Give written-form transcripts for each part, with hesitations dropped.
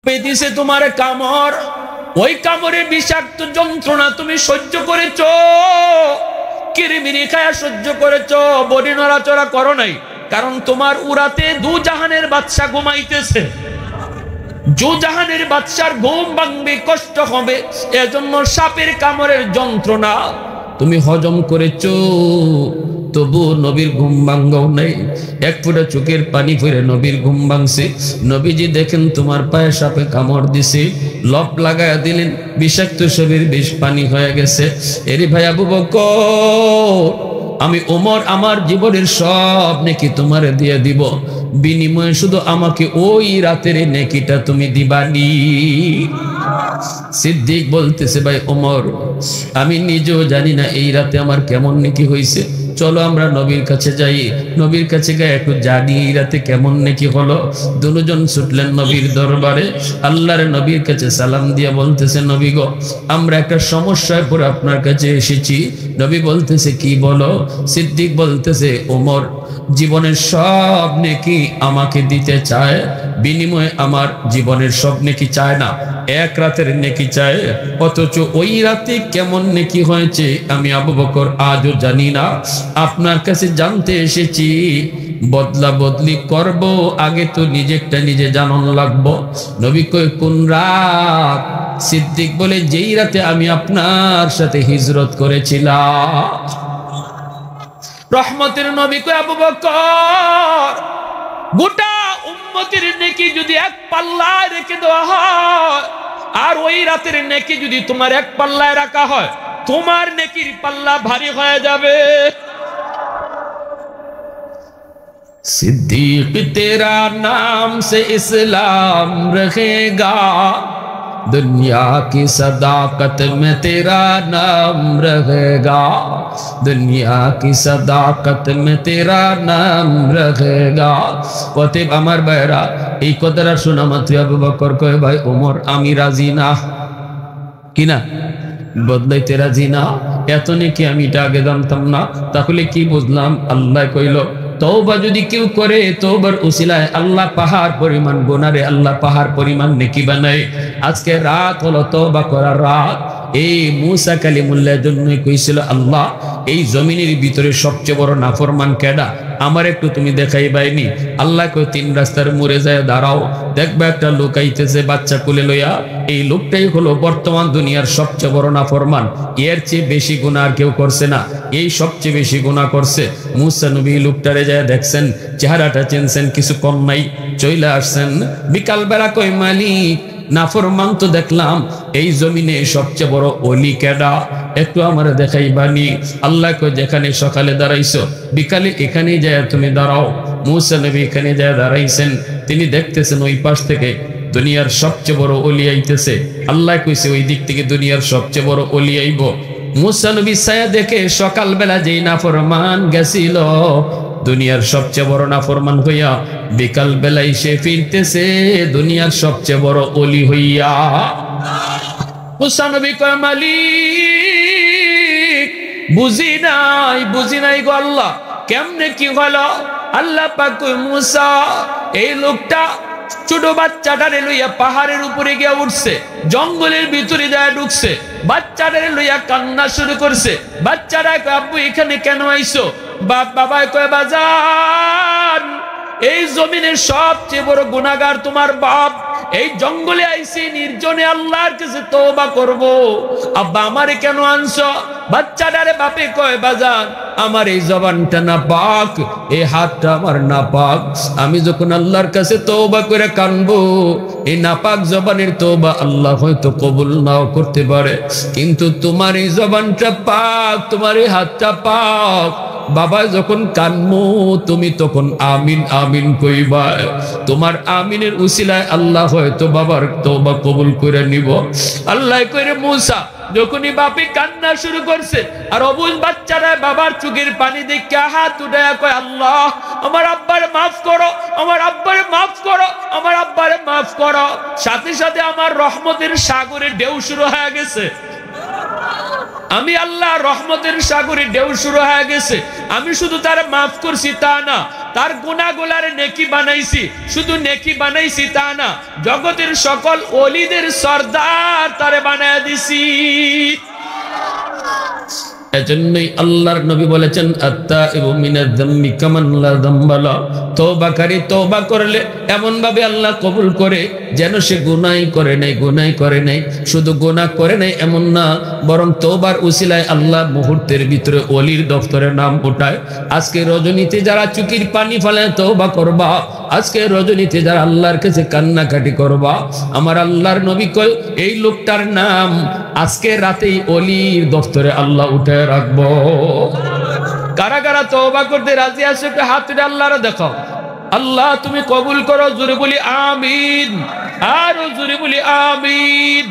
পেদিছে তোমার কামড়, ওই কামড়ের বিষাক্ত যন্ত্রণা তুমি সহ্য করেছো, কিরিমিরি খায়া সহ্য করেছো, বডি নড়াচড়া করো নাই, কারণ তোমার উরাতে দু জাহানের বাদশা ঘুমাইতেছে। দু জাহানের বাদশার ঘুম ভাঙবে, কষ্ট হবে, এজন্য সাপের কামড়ের যন্ত্রণা তুমি হজম করেছো, তবু নবীর ঘুম ভাঙ্গাও নাই। এক ফোঁটা চোখের পানি ফিরে নবীর ঘুম ভাঙছে। নবীজি দেখেন তোমার পায়ে সাপে কামড় দিছে, লপ লাগায়া দিলেন, বিষাক্ত সবের বিষ পানি হয়ে গেছে। এরি ভাই আবু বকর, আমি ওমর আমার জীবনের সব নেকি তোমারে দিয়ে দিব, বিনিময়ে শুধু আমাকে ওই রাতের নেকিটা তুমি দিবানি। সিদ্দিক বলতেছে, ভাই ওমর, আমি নিজেও জানি না এই রাতে আমার কেমন নেকি হয়েছে, চলো আমরা নবীর কাছে যাই, নবীর কাছে গিয়ে একটু জানি এই রাতে কেমন নেকি হলো। দুজন ছুটলেন নবীর দরবারে, আল্লাহর নবীর কাছে সালাম দিয়ে বলতেছে, নবী গো, আমরা একটা সমস্যায় পড়ে আপনার কাছে এসেছি। নবী বলতেছে, কি বলো? সিদ্দিক বলতেছে, ওমর জীবনের সব নেকি আমাকে দিতে চায়, বিনিময়ে আমার জীবনের সব নেকি চায় না, এক রাতের নেকি চায়, অথচ ওই রাতে কেমন নেকি হয়েছে আমি আবু বকর আজও জানি না, আপনার কাছে জানতে এসেছি। বদলা বদলি করব, আগে তো নিজেরটা নিজে জানান লাগবো। নবী কই, কোন রাত? সিদ্দিক বলে, যেই রাতে আমি আপনার সাথে হিজরত করেছিলাম। রহমতের নবী কই, আবু বকর, গোটা উম্মতের নেকি যদি এক পাল্লায় রেখে দেওয়া হয়, আর ওই রাতের নেকি যদি তোমার এক পাল্লায় রাখা হয়, তোমার নেকির পাল্লা ভারী হয়ে যাবে। सिद्दीक तेरा नाम से इस्लाम रहेगा, दुनिया की सदाकत में तेरा नाम रहेगा, दुनिया की सदाकत में तेरा नाम रहेगा। অতএব আমার ভাইরা, এই কথাটা শোনা মাত্র আবু বকর কয়, ভাই ওমর, আমি রাজি না। কিনা বদলাইতে রাজি না? এত নাকি আমি এটা আগে জানতাম না। তাহলে কি বুঝলাম? আল্লাহ কইল, তওবা যদি কেউ করে, তওবার উসিলায় আল্লাহ পাহাড় পরিমাণ গুনারে আল্লাহ পাহাড় পরিমাণ নেকি বানায়। আজকে রাত হলো তওবা করার রাত। এই মুসা কালিমুল্লাহর জন্যই কইছিল, আল্লাহ এই জমিনের ভিতরে সবচেয়ে বড় নাফরমান কেডা, আমার একটু তুমি দেখাই বাইনি। আল্লাহ কই, তিন রাস্তার মোড়ে যায় দাঁড়াও, দেখবা একটা লোক আইতেছে বাচ্চা কোলে লইয়া, এই লোকটাই হলো বর্তমান দুনিয়ার সবচেয়ে বড় নাফরমান, এর চেয়ে বেশি গুনাহ আর কেউ করছে না, এই সবচেয়ে বেশি গুনাহ করছে। মুসা নবী লোকটারে যায় দেখছেন, চেহারাটা চিনছেন, কিছু কম নাই, চইলা আসছেন। বিকাল বেলা কই, মালিক নাফরমান তো দেখলাম, এই জমিনে সবচেয়ে বড় ওলি কেডা, একটু আমার দেখাই বানি। আল্লাহ কই, যেখানে সকালে দাঁড়াইছো, বিকালে এখানেই যায় তুমি দাঁড়াও। মুসা নবী এখানে যায় দাঁড়াইছেন, তিনি দেখতেছেন ওই পাশ থেকে দুনিয়ার সবচেয়ে বড় ওলি আইতেছে। আল্লাহ কইছে, ওই দিক থেকে দুনিয়ার সবচেয়ে বড় ওলি আইব। মুসা নবী ছায়া দেখে সকালবেলা যেই নাফরমান গেছিল, দুনিয়ার সবচেয়ে বড় নাফরমান হইয়া বিকাল বেলায় সে ফিরতেছে দুনিয়ার সবচেয়ে বড় ওলি হইয়া। মুসা নবী কয়, মালিক বুঝি নাই গো আল্লাহ, কেমনে কি হলো? আল্লাহ পাক কয়, মুসা, এই লোকটা ছোট বাচ্চাটারে লইয়া পাহাড়ের উপরে গিয়া উঠছে, জঙ্গলের ভিতরে যায় ঢুকছে, বাচ্চাটারে লইয়া কান্না শুরু করছে। বাচ্চারা কয়, আব্বু এখানে কেন আইছো? বাবা কয়, বাজান, এই জমিনের সবচেয়ে বড় গুনাহগার তোমার বাপ, এই জঙ্গলে আইছি নির্জনে আল্লাহর কাছে তওবা করব, আব্বা আমারে কেন আনছো? বাচ্চাটারে বাপে কয়, বাজান, আমার এই জবানটা নাপাক, এই হাতটা আমার নাপাক, আমি যখন আল্লাহর কাছে তওবা করে কানবো, এই নাপাক জবানের তওবা আল্লাহ হয়তো কবুল নাও করতে পারে, কিন্তু তোমার এই জবানটা পাক, তোমার এই হাতটা পাক। বাবা যখন কানমো, তুমি তখন আমিন আমিন কইবা, তোমার আমিনের উসিলায় আল্লাহ হয়তো বাবার তওবা কবুল করে নিব। আল্লাহ কইরে, মুসা যখনই বাপে কান্না শুরু করছে, আর অবুঝ বাচ্চারা বাবার চোখের পানি দেখে হাত উঠায়া কয়, আল্লাহ আমার আব্বারে মাফ করো, আমার আব্বারে মাফ করো, আমার আব্বারে মাফ করো, সাথে সাথে আমার রহমতের সাগরে ঢেউ শুরু হয়ে গেছে। আমি আল্লাহ রহমতের সাগরে ঢেউ শুরু হয়ে গেছে, আমি শুধু তার মাফ করছি তা না, তার গুনাহগুলার নেকি বানাইছি, শুধু নেকি বানাইছি তা না, জগতের সকল ওলিদের সরদার তারে বানায় দিছি। এজন্যই আল্লাহর নবী বলেছেন আত্তাইবু মিনাজ যামবি কামান লা যামবা লা, তওবাকারী তওবা করলে এমন ভাবে আল্লাহ কবুল করে যেন সে গুনাহ করে নাই। শুধু গুনাহ করে নাই এমন না, বরং তওবার উসিলায় আল্লাহ মুহূর্তের ভিতরে ওলির দফতরে নাম ওঠায়। আজকে রজনীতে যারা চোখের পানি ফেলে তওবা করবা, আজকে রজনীতে যারা আল্লাহর কাছে কান্নাকাটি করবা, আমার আল্লাহর নবী কয় এই লোকটার নাম আজকে রাতেই ওলির দফতরে আল্লাহ উঠে রাখবো। কারা কারা তওবা করতে রাজি আছে একটু হাত তুলে আল্লাহরে দেখো। আল্লাহ তুমি কবুল করো, জোরে বলি আমিন, আর জোরে বলি আমিন।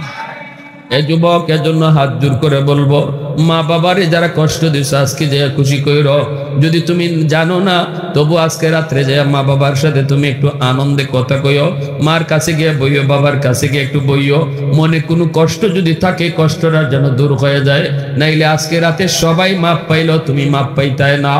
এই যুবক এজন্য হাত জোর করে বলবো, মা বাবারে যারা কষ্ট দিছো আজকে যে খুশি কইরো, যদি তুমি জানো না তবু আজকে রাত্রে যে মা বাবার সাথে তুমি একটু আনন্দে কথা কইও, মার কাছে গিয়ে বইও, বাবার কাছে গিয়ে একটু বইও, মনে কোনো কষ্ট যদি থাকে কষ্টটা যেন দূর হয়ে যায়। নাইলে আজকে রাতে সবাই মাপ পাইলো, তুমি মাপ পাইতায় না,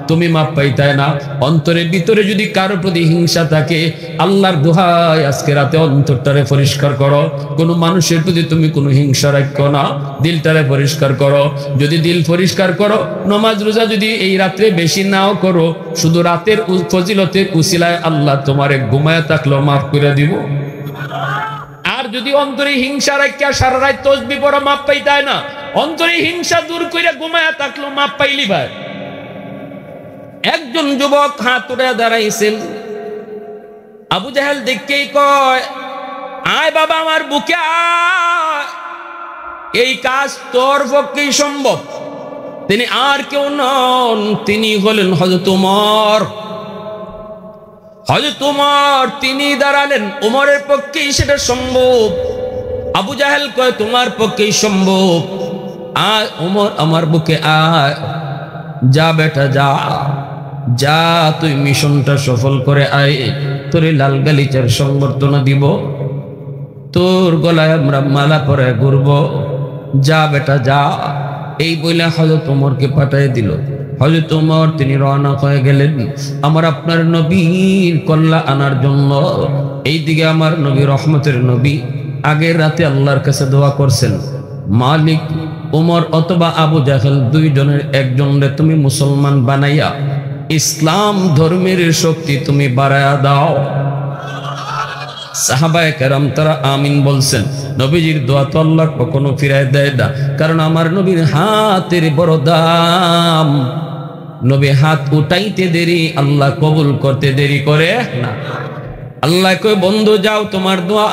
তুমি মাপ পাইতায় না। অন্তরের ভিতরে যদি কারো প্রতি হিংসা থাকে, আল্লাহর দোহাই আজকে রাতে অন্তরটারে পরিষ্কার করো। কোনো মানুষের প্রতি তুমি কোনো হিংসা রাখো না, দিলটারে পরিষ্কার করো। যদি দিল পরিষ্কার করো, নামাজ রোজা যদি এই রাত্রে বেশি নাও করো, শুধু রাতের ফজিলতের উসিলায় আল্লাহ তোমারে ঘুমায় থাকলেও মাফ করে দিব। আর যদি অন্তরে হিংসা রাখিয়া সারা রাত তসবিহ পড়া মাপ পাইতায় না, অন্তরে হিংসা দূর করে ঘুমায় থাকলেও মাপ পাইলি ভাই। একজন যুবক হাত উঠে দাঁড়াইছেন, আবু জাহেল দেখেই কয় আয় বাবা আমার বুকে আয়, এই কাজ তোর পক্ষেই সম্ভব। তিনি আর কেউ নন, তিনি হলেন হযরত ওমর। হযরত ওমর তিনি দাঁড়ালেন, ওমরের পক্ষেই সেটা সম্ভব। আবু জাহেল কয় তোমার পক্ষেই সম্ভব, আয় ওমর আমার বুকে আয়, যা বেটা যা, যা তুই মিশনটা সফল করে আয়, তোর লাল গালিচার সংবর্ধনা দিব, তোর গলায় আমরা মালা পরে ঘুরবো, যা বেটা যা। এই বলে হযরত ওমরকে পাঠিয়ে দিল। হযরত ওমর তিনি রওনা হয়ে গেলেন আমার আপনার নবীর কল্লা আনার জন্য। এইদিকে আমার নবী রহমতের নবী আগের রাতে আল্লাহর কাছে দোয়া করছেন, মালিক ওমর অথবা আবু জাহেল দুইজনের একজনরে তুমি মুসলমান বানাইয়া ইসলাম ধর্মের শক্তি তুমি বাড়ায়া দাও। সাহাবায়ে কেরাম তারা আমিন বলছেন। নবীজির দোয়া তো আল্লাহ কখনো ফিরায় দেয় না, কারণ আমার নবীর হাতের বড় দাম। নবী হাত উঠাইতে দেরি, আল্লাহ কবুল করতে দেরি করে না। আল্লাহ কই বন্ধু যাও, তোমার দোয়া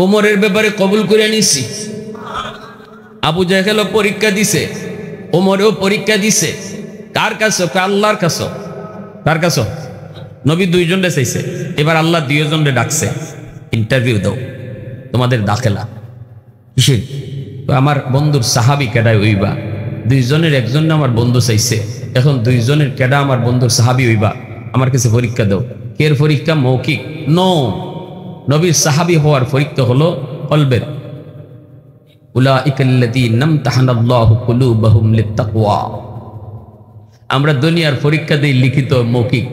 ওমরের ব্যাপারে কবুল করে নিছি। আবু জাহেলও পরীক্ষা দিছে, ওমরেও পরীক্ষা দিছে। কার কাছে? আল্লাহর কাছে। কার কাছে? নবী দুইজনরে চাইছে, এবার আল্লাহ দুইজনরে ডাকছে, ইন্টারভিউ দাও, তোমাদের দাখেলা কিসের? আমার বন্ধুর সাহাবি কেডায় হইবা, দুইজনের একজন আমার বন্ধু চাইছে, এখন দুইজনের কেডা আমার বন্ধুর সাহাবি হইবা, আমার কাছে পরীক্ষা দাও। কের পরীক্ষা? মৌখিক নো, নবীর সাহাবি হওয়ার পরীক্ষা হলো কলবের। উলাইকাল্লাযীনা ইমতাহানাল্লাহু কুলুবাহুম লিত্তাকওয়া। আমরা দুনিয়ার পরীক্ষা দেই লিখিত মৌখিক,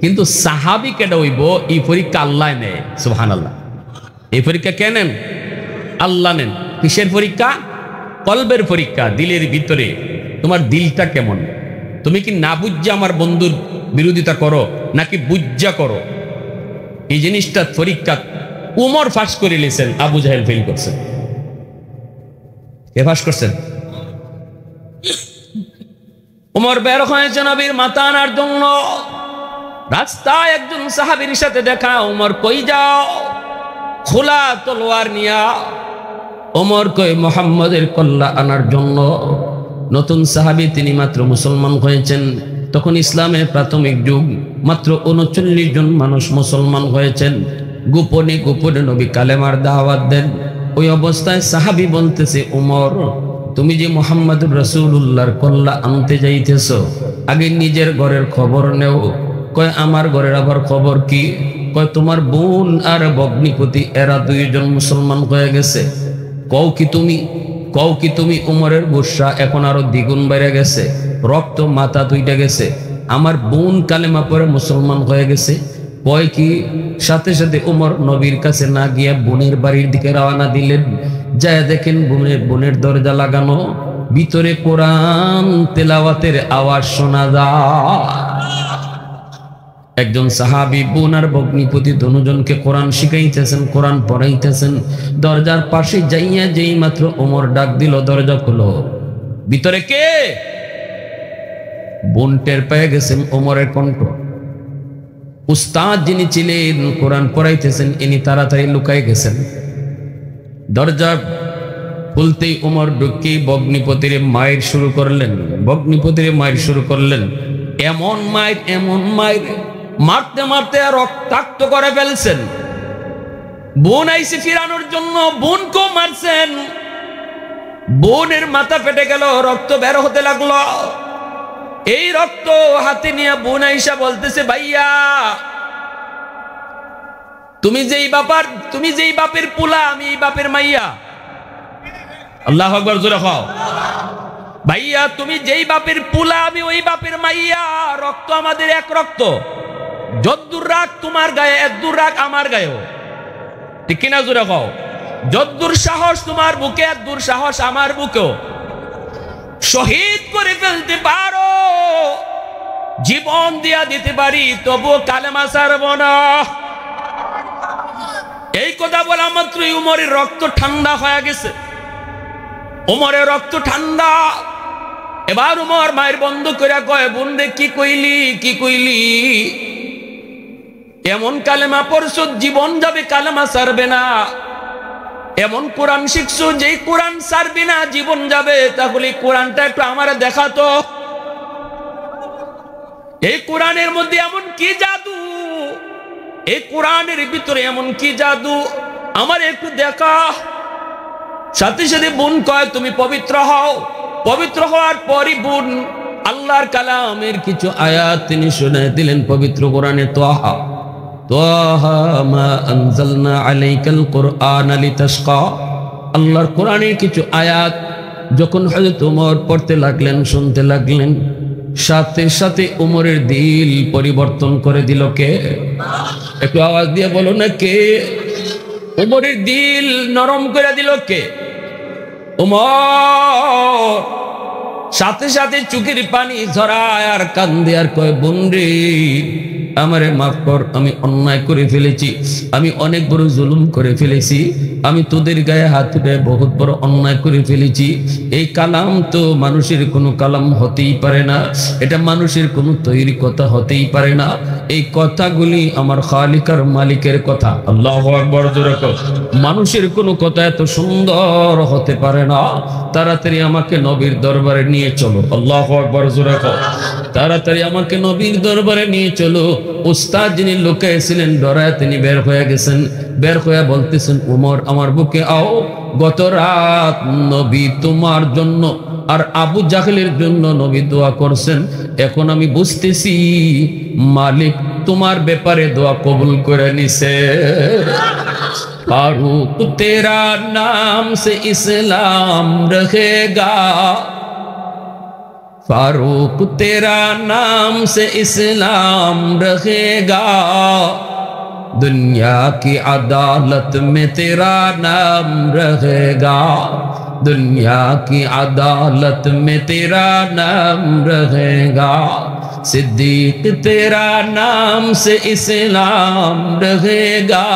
কিন্তু সাহাবি কেডা হইব এই পরীক্ষা আল্লাহ নেয়। সুবহানাল্লাহ। এই পরীক্ষা কে নেন? আল্লাহ নেন। কিসের পরীক্ষা? কলবের পরীক্ষা, দিলের ভিতরে তোমার দিলটা কেমন। তুমি কি না বুঝা আমার বন্ধুর বিরোধিতা করো নাকি বুঝা করো? এই জিনিসটা পরীক্ষা। উমর ফাঁস করে নিয়েছেন, আবু জাহেল ফেল করছেন। কে ফাঁস করছেন? উমর বের হয়েছে নবীর মাথা আনার জন্য। রাস্তায় একজন সাহাবীর সাথে দেখা। উমর কই যাও? খোলা তলোয়ার নিয়া। ওমর কই মুহাম্মদের কল্লা আনার জন্য। নতুন সাহাবী, তিনি মাত্র মুসলমান হয়েছেন, তখন ইসলামের প্রাথমিক যুগ, মাত্র 39 জন মানুষ মুসলমান হয়েছেন। গোপনে গোপনে নবী কালেমার দাওয়াত দেন। ওই অবস্থায় সাহাবী বলতেছে, ওমর তুমি যে মুহাম্মদুর রাসূলুল্লাহর কল্লা আনতে যাইতেছ, আগে নিজের ঘরের খবর নেও। কয় আমার ঘরের আবার খবর কি? কয় তোমার বোন আর ভগ্নিপতি এরা দুইজন মুসলমান হয়ে গেছে। কও কি তুমি? কও কি তুমি উমরের গুসা এখন আরো দ্বিগুণ বেড়ে গেছে, রক্ত মাথা দুইটা গেছে, আমার বোন কালেমা পরে মুসলমান হয়ে গেছে। কয় কি সাথে সাথে উমর নবীর কাছে না গিয়া বোনের বাড়ির দিকে রওনা দিলেন। যায় দেখেন বোনের দরজা লাগানো, ভিতরে কোরআন তেলাওয়াতের আওয়াজ শোনা যায়। একজন সাহাবী বোন আর ভগ্নিপতি দুজনকে কোরআন শিখাইতেছেন, কোরআন পড়াইতেছেন। দরজার পাশে যাইয়া যেই মাত্র ওমর ডাক দিল, দরজা খুলো, ভিতরে কে? বোন টের পেয়ে গেছেন ওমরের কণ্ঠ। উস্তাদ যিনি ছিলেন কোরআন পড়াইতেছেন, ইনি তাড়াতাড়ি লুকাই গেছেন। দরজা খুলতেই ওমর ঢুকি ভগ্নিপতির মায়ের শুরু করলেন, ভগ্নিপতির মায়ের শুরু করলেন। এমন মায়ের মারতে মারতে রক্তাক্ত করে ফেলছেন। বোন আইসে ফিরানোর জন্য বোনকেও মারছেন। বোনের মাথা ফেটে গেল, রক্ত বের হতে লাগলো। এই রক্ত হাতে নিয়ে বোন আইসা বলতেছে, ভাইয়া তুমি যেই বাপের পুলা, আমি এই বাপের মাইয়া। আল্লাহু আকবার, জোরে খাও। ভাইয়া তুমি যেই বাপের পুলা, আমি ওই বাপের মাইয়া। রক্ত আমাদের এক রক্ত, যদ্দুর রাগ তোমার গায়ে এদ্দুর রাগ আমার গায়েও, ঠিক কিনা? জোরে খাও। যদ্দুর সাহস তোমার বুকে এদ্দুর সাহস আমার বুকেও। শহীদ করে ফেলতে পারো, জীবন দিয়া দিতে পারি, তবুও কালেমা ছাড়ব না। এই কথা বলা মাত্রই উমরের রক্ত ঠান্ডা হয়ে গেছে। উমরের রক্ত ঠান্ডা। এবার উমর মায়ের বন্ধ করে কয়, বোন রে কি কইলি? এমন কালেমা পড়ছো জীবন যাবে, কালেমা ছাড়বে না। এমন কোরআন শিখছো যেই কোরআন ছাড়বি না, জীবন যাবে। তাহলে কোরআনটা একটু আমার দেখাতো। এই কোরআনের মধ্যে এমন কি জাদু, এই কোরআনের ভিতরে এমন কি জাদু, আমার একটু দেখা। সাথে সাথে বোন কয়, তুমি পবিত্র হও। পবিত্র হওয়ার পরই বোন আল্লাহর কালামের কিছু আয়াত তিনি শুনে দিলেন পবিত্র কোরআনে। তোহা তোহা মা আনজালনা আলাইকাল কুরআনা লিতাশকা। আল্লাহর কোরআনের কিছু আয়াত যখন হযরত ওমর পড়তে লাগলেন, শুনতে লাগলেন, সাথে সাথে ওমরের দিল পরিবর্তন করে দিল কে? একটু আওয়াজ দিয়ে বলো না, কে? ওমরের দিল নরম করে দিল কে? ওমর সাথে সাথে চোখের পানি ঝরায় আর কান্দে আর কয়, বোন রে আমারে মাফ কর, আমি অন্যায় করে ফেলেছি, আমি অনেক বড় জুলুম করে ফেলেছি, আমি তোদের গায়ে হাত তুলে বহুত বড় অন্যায় করে ফেলেছি। এই কালাম তো মানুষের কোনো কালাম হতেই পারে না, এটা মানুষের কোনো তৈরি কথা হতেই পারে না। এই কথাগুলি আমার খালিকার মালিকের কথা। আল্লাহু আকবার, জোরে কও। মানুষের কোনো কথা এত সুন্দর হতে পারে না। তাড়াতাড়ি আমাকে নবীর দরবারে নিয়ে চলো। আল্লাহু আকবার, জোরে কও। তাড়াতাড়ি আমাকে নবীর দরবারে নিয়ে চলো। উস্তাদ যিনি লুকিয়েছিলেন ডরায় তিনি বের হয়ে গেছেন। বের হয়ে বলতেছেন, উমর আমার বুকে আও। গত রাত নবী তোমার জন্য আর আবু জাহেলের জন্য নবী দোয়া করছেন। এখন আমি বুঝতেছি মালিক তোমার ব্যাপারে দোয়া কবুল করে নিছে। ফারুক তেরা নাম সে ইসলাম রহেগা, फारूक तेरा नाम से इस्लाम रहेगा, दुनिया की अदालत में तेरा नाम रहेगा, दुनिया की अदालत में तेरा नाम रहेगा, सिद्दीक तेरा नाम से इस्लाम रहेगा,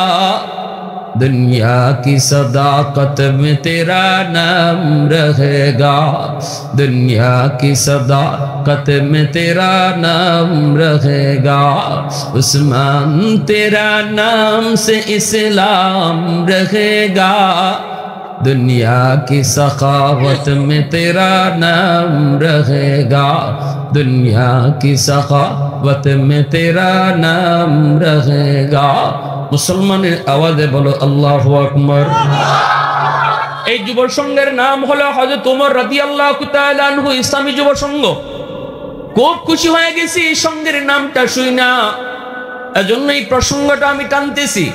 दुनिया की सदाकत में तेरा नाम रहेगा, दुनिया की सदाकत में तेरा नाम रहेगा, उस्मान तेरा नाम से इस्लाम रहेगा, दुनिया की सखावत में तेरा नाम रहेगा, दुनिया की सखावत में तेरा नाम रहेगा। মুসলমানের আওয়াজে বলো আল্লাহু আকবার। এই যুব সংঘের নাম হলো হযরত ওমর রাদিয়াল্লাহু তাআলা আনহু ইসলামী যুব সংঘ। খুব খুশি হয়ে গেছি এই সংঘের নামটা শুই না, এজন্য এই প্রসঙ্গটা আমি টানতেছি।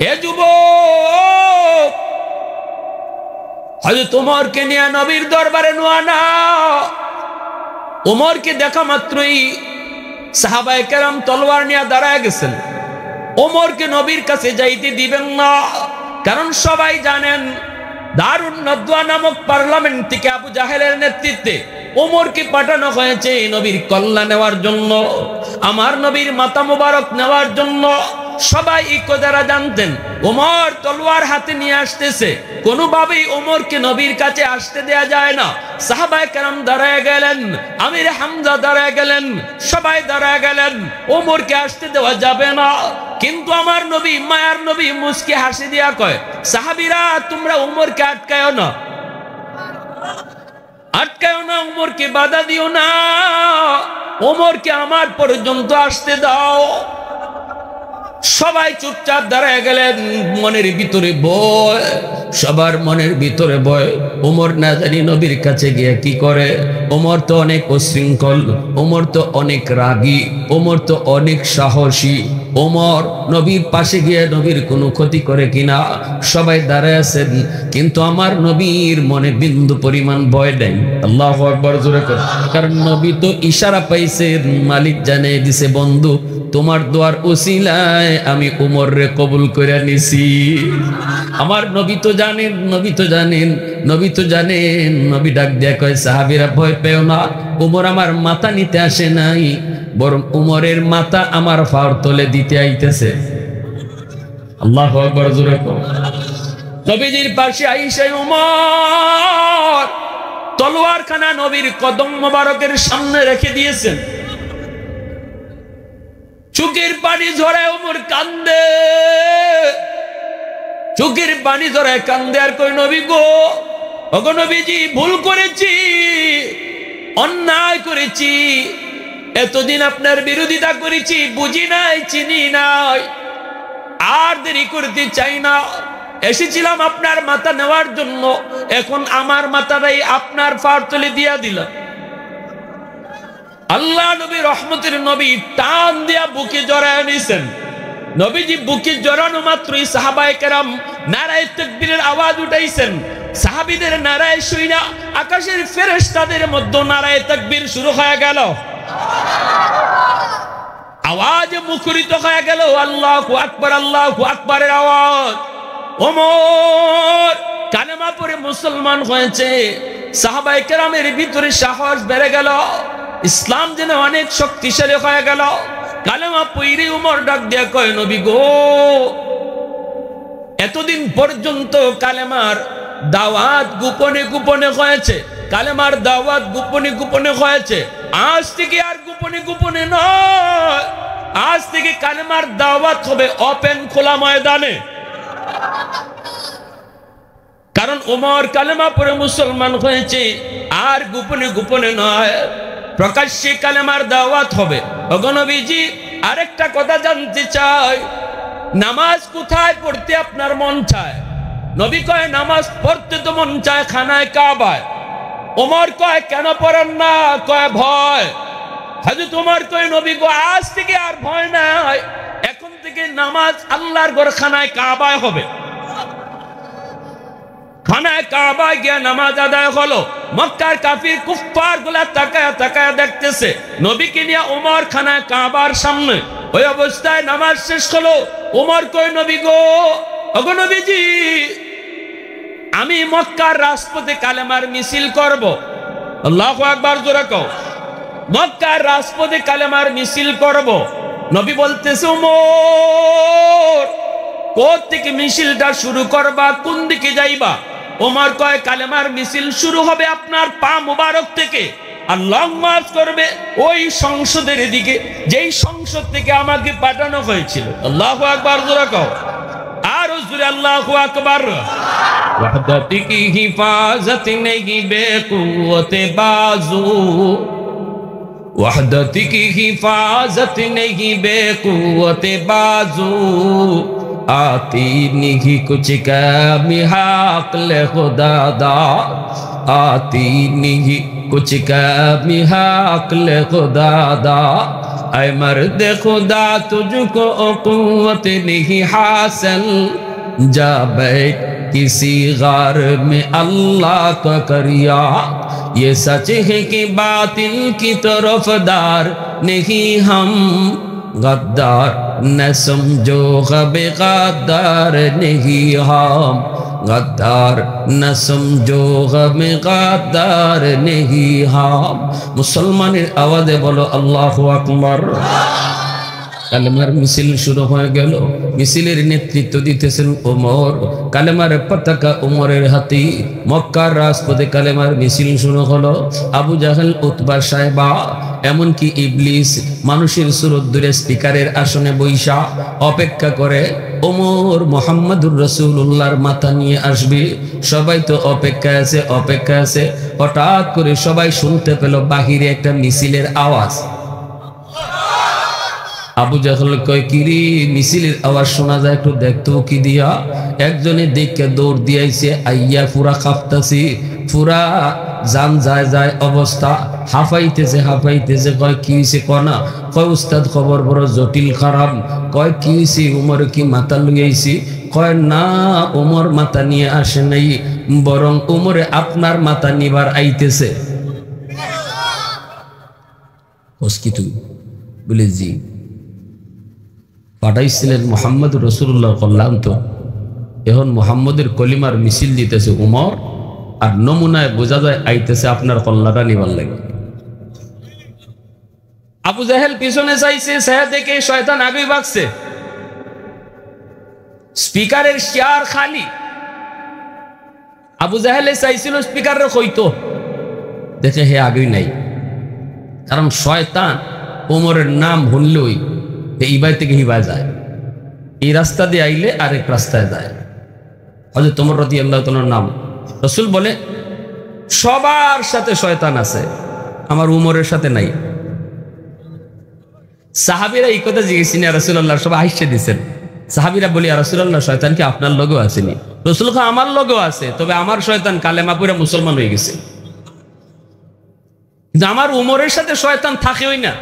এ যুবক, হযরত ওমরকে নিয়ে নবীর দরবারে নোয়ানা। ওমরকে দেখা মাত্রই সাহাবায়ে কেরাম তলোয়ার নিয়ে দাঁড়ায় গেছেন। ওমরকে নবীর কাছে যাইতে দিবেন না, কারণ সবাই জানেন দারুন নদওয়া নামক পার্লামেন্ট থেকে আবু জাহেলের নেতৃত্বে ওমরকে পাঠানো হয়েছে নবীর কল্যাণ নেওয়ার জন্য, আমার নবীর মাথা মোবারক নেওয়ার জন্য। সবাই এই কথাটা জানতেন। ওমর তলোয়ার হাতে নিয়ে আসতেছে, কোনোভাবেই ওমরকে নবীর কাছে আসতে দেয়া যায় না। সাহাবায়ে কেরাম দাঁড়ায় গেলেন, আমির হামজা দাঁড়ায় গেলেন, সবাই দাঁড়ায় গেলেন, ওমরকে আসতে দেওয়া যাবে না। কিন্তু আমার নবী, মায়ার নবী মুস্কি হাসি দিয়া কয়, সাহাবীরা তোমরা ওমরকে আটকায়ও না, আটকায়ও না, ওমরকে বাধা দিও না, ওমরকে আমার পর্যন্ত আসতে দাও। সবাই চুপচাপ দাঁড়ায় গেলেন। মনের ভিতরে ভয়, সবার মনের ভিতরে ভয়। ওমর না জানি নবীর কাছে গিয়ে কি করে। ওমর তো অনেক উশৃঙ্খল, ওমর তো অনেক রাগী, ওমর তো অনেক সাহসী। ওমর নবীর পাশে গিয়ে নবীর কোনো ক্ষতি করে কিনা। সবাই দাঁড়ায় আছেন, কিন্তু আমার নবীর মনে বিন্দু পরিমাণ ভয় নেই। আল্লাহু আকবার জোরে করে। কারণ নবী তো ইশারা পাইছেন, মালিক জানিয়ে দিছে, বন্ধু তোমার দোয়ার উসিলায় আমি উমর রে কবুল করে নিছি। আমার নবী তো জানেন, নবী তো জানেন, নবী তো জানেন। নবী ডাক দিয়া কয়, সাহাবীরা ভয় পেও না, উমর আমার মাথা নিতে আসে নাই, বরং উমরের মাথা আমার পায়ের তলে দিতে আইতেছে। আল্লাহু আকবার জোরে কর। নবীজির পাশে আইসা উমর তলোয়ারখানা নবীর কদম মোবারকের সামনে রেখে দিয়েছেন। চোখের পানি ঝরায় ওমর কান্দে, চোখের পানি ঝরায় কান্দে আর কই, নবী গো, ওগো নবীজি, ভুল করেছি, অন্যায় করেছি, এতদিন আপনার বিরোধিতা করেছি, বুঝি নাই, চিনি নাই, আর দেরি করতে চাই না। এসেছিলাম আপনার মাথা নেওয়ার জন্য, এখন আমার মাথাটাই আপনার পায়ের তলে দিয়া দিলাম। আল্লাহ নবী, রহমতের নবী, টান দিয়া বুকে জড়ায় নিছেন। নবীজি বুকে জড়ানো মাত্রই সাহাবায়ে কেরাম নারায়ে তাকবীরের আওয়াজ উঠাইছেন। সাহাবীদের নারায়ে শুইনা আকাশের ফেরেশতাদের মধ্যে নারায়ে তাকবীর শুরু হয়ে গেল, আওয়াজ মুখরিত হয়ে গেল, আল্লাহু আকবার, আল্লাহু আকবারের আওয়াজ। ওমর কালেমা পড়ে মুসলমান হয়েছে। সাহাবায়ে কেরামের ভিতরে সাহস বেড়ে গেল, ইসলাম যেন অনেক শক্তিশালী হয়ে গেল। কালেমা পড়ে উমর ডাক দিয়া কয়, নবী গো, এতদিন পর্যন্ত কালেমার দাওয়াত গোপনে গোপনে হয়েছে, কালেমার দাওয়াত গোপনে গোপনে হয়েছে, আজ থেকে আর গোপনে গোপনে নয়, আজ থেকে কালেমার দাওয়াত হবে ওপেন, খোলা ময়দানে। কারণ ওমর কালেমা পড়ে মুসলমান হয়েছে, আর গোপনে গোপনে নয়, প্রকাশ্যে কালেমার দাওয়াত হবে। ওগো নবীজি, আরেকটা কথা জানতে চাই, নামাজ কোথায় পড়তে আপনার মন চায়? নবী কয়, নামাজ পড়তে তো মন চায় খানায় কাবায়। ওমর কয়, কেন পড়েন না? কয়, ভয়। হযরত ওমর কয়, নবী গো, আজ থেকে আর ভয় নাই, এখন থেকে নামাজ আল্লাহর ঘর খানায় কাবায় হবে। খানায় কাবায় গিয়ে নামাজ আদায় হলো। মক্কার কাফির কুফফার গুলা তাকায়া তাকায়া দেখতেছে নবীকে নিয়ে ওমর খানায় কাবার সামনে। ওই অবস্থায় নামাজ শেষ হলো। ওমর কয়, নবী গো, ওগো নবীজি, আমি মক্কার রাজপথে কালেমার মিছিল করব। আল্লাহু আকবার জোরে কও। মক্কার রাজপথে কালেমার মিছিল করব। নবী বলতেছে, ওমর, কোথা থেকে মিছিলটা শুরু করবা, কোন দিকে যাইবা? ওমর কয়, কালেমার মিছিল শুরু হবে আপনার পা মুবারক থেকে, আর লং মার্চ করবে ওই সংসদের দিকে, যেই সংসদ থেকে আমাকে পাঠানো হয়েছিল। আল্লাহু আকবার জোরে কও। আর জোরে আল্লাহু আকবার। ওয়াহদাতি কি হিফাজত নেহি বেকুওতে বাজু, ওয়াহদাতি কি হিফাজত নেহি বেকুওতে বাজু, आती नहीं कुछ कमी हाक़-ए खुदा, आती नहीं कुछ कमी हाक़-ए खुदा, ऐ मर्द खुदा तुझको क़ुव्वत नहीं हासिल, जा बैठ किसी गार में अल्लाह का करिया। ये सच है कि बातिल की तरफदार नहीं हम, गद्दार न समझो गबे गद्दार नहीं हम, गद्दार न समझो गमे गद्दार नहीं हम। मुसलमाনের आवाज़े बोलो अल्लाहु আকবার। কালেমার মিছিল শুরু হয়ে গেল। মিছিলের নেতৃত্ব দিতেছেন ওমর। কালেমার পতাকা ওমরের হাতে। মক্কার রাজপথে কালেমার মিছিল শুরু হলো। আবু জাহেল, উতবা, সাইবা, এমনকি ইবলিস মানুষের সুরত ধরে স্পিকারের আসনে বৈশা অপেক্ষা করে ওমর মুহাম্মদুর রাসূলুল্লাহর মাথা নিয়ে আসবে। সবাই তো অপেক্ষায় আছে, অপেক্ষায় আছে। হঠাৎ করে সবাই শুনতে পেল বাহিরে একটা মিছিলের আওয়াজ। আবু জাহেল কয়, কিরে মিছিলের আওয়াজ শোনা যায়, একটু দেখতো কি দিয়া। একজনে দেখে দৌড় দিয়েছে, আইয়া পুরা কাঁপতাছি, পুরা জান যায় যায় অবস্থা, হাফাইতেছে হাফাইতেছে। কয় কি হয়েছে কনা? কয় উস্তাদ খবর বড় জটিল খারাপ। কয় কি হয়েছে? উমর কি মাথা লইয়াইছি? কয় না, উমর মাথা নিয়ে আসে নাই, বরং উমরে আপনার মাথা নিবার আইতেছে। কি তুই বলে জি পাঠাইছিলেন মোহাম্মদ রসুল্লাহ কল্যাণ, তো এখন মোহাম্মদের কলিমার মিছিল দিতেছে উমর, আর নমুনায় বোঝা যায় আইতেছে আপনার কল্লাটা নিবার লাগে। আবু জাহেল পিছনে চাইছে, সে দেখে শয়তান আগে বাগছে, স্পিকারের চেয়ার খালি। আবু জাহেলে চাইছিল স্পিকারের কইতো, দেখে হে আগেই নাই। কারণ শয়তান ওমরের নাম শুনলেই ইবাই থেকে হিবায় যায়, এই রাস্তা দিয়ে আইলে আরেক রাস্তায় যায়। হযরত ওমর রাদিয়াল্লাহু তাআলার নাম। রাসূল বলে সবার সাথে শয়তান আছে, আমার উমরের সাথে নাই। সাহাবীরা এই কথা জিজ্ঞেসেন, ইয়া রাসূলুল্লাহ, সবাই হাসিয়ে দিয়েছেন। সাহাবীরা বলি, ইয়া রাসূলুল্লাহ, শয়তান কি আপনার লগেও আসেনি? রাসূল কয়, আমার লগেও আছে, তবে আমার শয়তান কালেমা পড়ে মুসলমান হয়ে গেছে, কিন্তু আমার উমরের সাথে শয়তান থাকেই না।